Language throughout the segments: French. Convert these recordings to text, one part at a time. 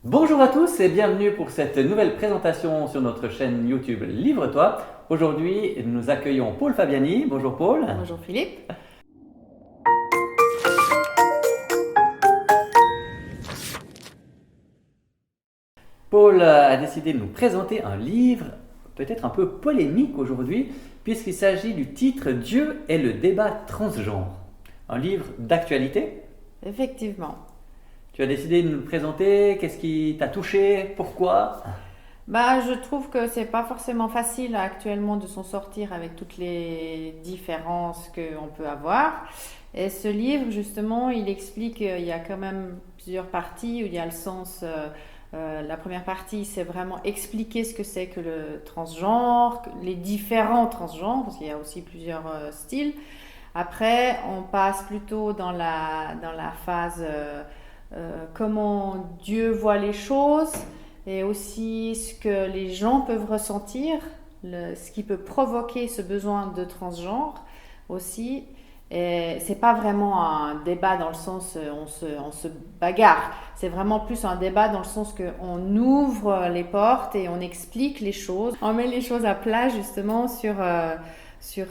Bonjour à tous et bienvenue pour cette nouvelle présentation sur notre chaîne YouTube Livre-toi. Aujourd'hui, nous accueillons Paul Fabiani. Bonjour Paul. Bonjour Philippe. Paul a décidé de nous présenter un livre peut-être un peu polémique aujourd'hui puisqu'il s'agit du titre Dieu est le débat transgenre. Un livre d'actualité. Effectivement. Tu as décidé de nous le présenter. Qu'est-ce qui t'a touché? Pourquoi? Je trouve que c'est pas forcément facile actuellement de s'en sortir avec toutes les différences qu'on peut avoir. Et ce livre, justement, il explique qu'il y a quand même plusieurs parties où il y a le sens. La première partie, c'est vraiment expliquer ce que c'est que le transgenre, les différents transgenres, parce qu'il y a aussi plusieurs styles. Après, on passe plutôt dans la phase comment Dieu voit les choses et aussi ce que les gens peuvent ressentir, ce qui peut provoquer ce besoin de transgenre aussi. Et c'est pas vraiment un débat dans le sens on se bagarre. C'est vraiment plus un débat dans le sens qu'on ouvre les portes et on explique les choses. On met les choses à plat justement sur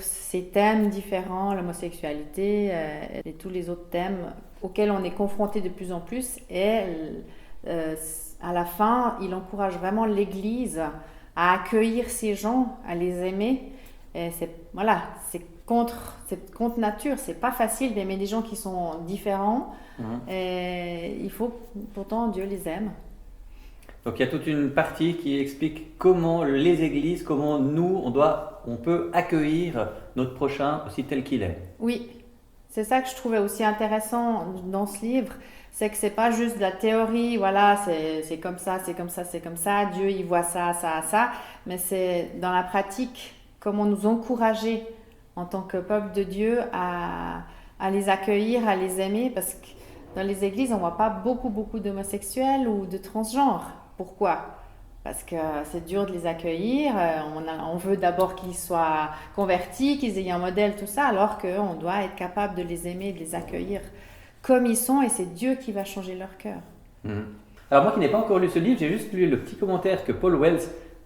ces thèmes différents, l'homosexualité et tous les autres thèmes auxquels on est confronté de plus en plus. Et à la fin, il encourage vraiment l'Église à accueillir ces gens, à les aimer. Et c'est contre nature. C'est pas facile d'aimer des gens qui sont différents. Et il faut, pourtant, Dieu les aime. Donc il y a toute une partie qui explique comment les églises, comment nous, on peut accueillir notre prochain aussi tel qu'il est. Oui, c'est ça que je trouvais aussi intéressant dans ce livre, c'est que c'est pas juste de la théorie, voilà, c'est comme ça, c'est comme ça, c'est comme ça, Dieu il voit ça, ça, ça, mais c'est dans la pratique, comment nous encourager en tant que peuple de Dieu à les accueillir, à les aimer, parce que dans les églises, on voit pas beaucoup d'homosexuels ou de transgenres. Pourquoi? Parce que c'est dur de les accueillir. On veut d'abord qu'ils soient convertis, qu'ils aient un modèle, tout ça, alors qu'on doit être capable de les aimer, de les accueillir comme ils sont, et c'est Dieu qui va changer leur cœur. Mhm. Alors moi qui n'ai pas encore lu ce livre, j'ai juste lu le petit commentaire que Paul Wells,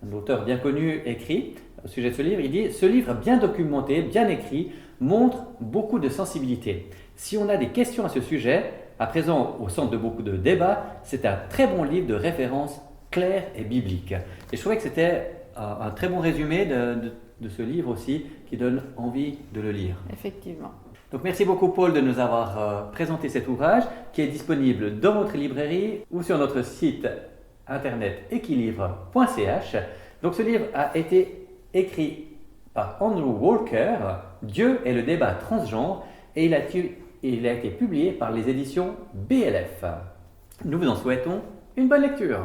un auteur bien connu, écrit au sujet de ce livre. Il dit: ce livre bien documenté, bien écrit, montre beaucoup de sensibilité. Si on a des questions à ce sujet, à présent au centre de beaucoup de débats, c'est un très bon livre de référence clair et biblique. Et je trouvais que c'était un très bon résumé de ce livre aussi, qui donne envie de le lire. Effectivement. Donc merci beaucoup Paul de nous avoir présenté cet ouvrage qui est disponible dans votre librairie ou sur notre site internet equilivre.ch. Donc ce livre a été écrit par Andrew Walker, Dieu est le débat transgenre, et il a été publié par les éditions BLF. Nous vous en souhaitons une bonne lecture.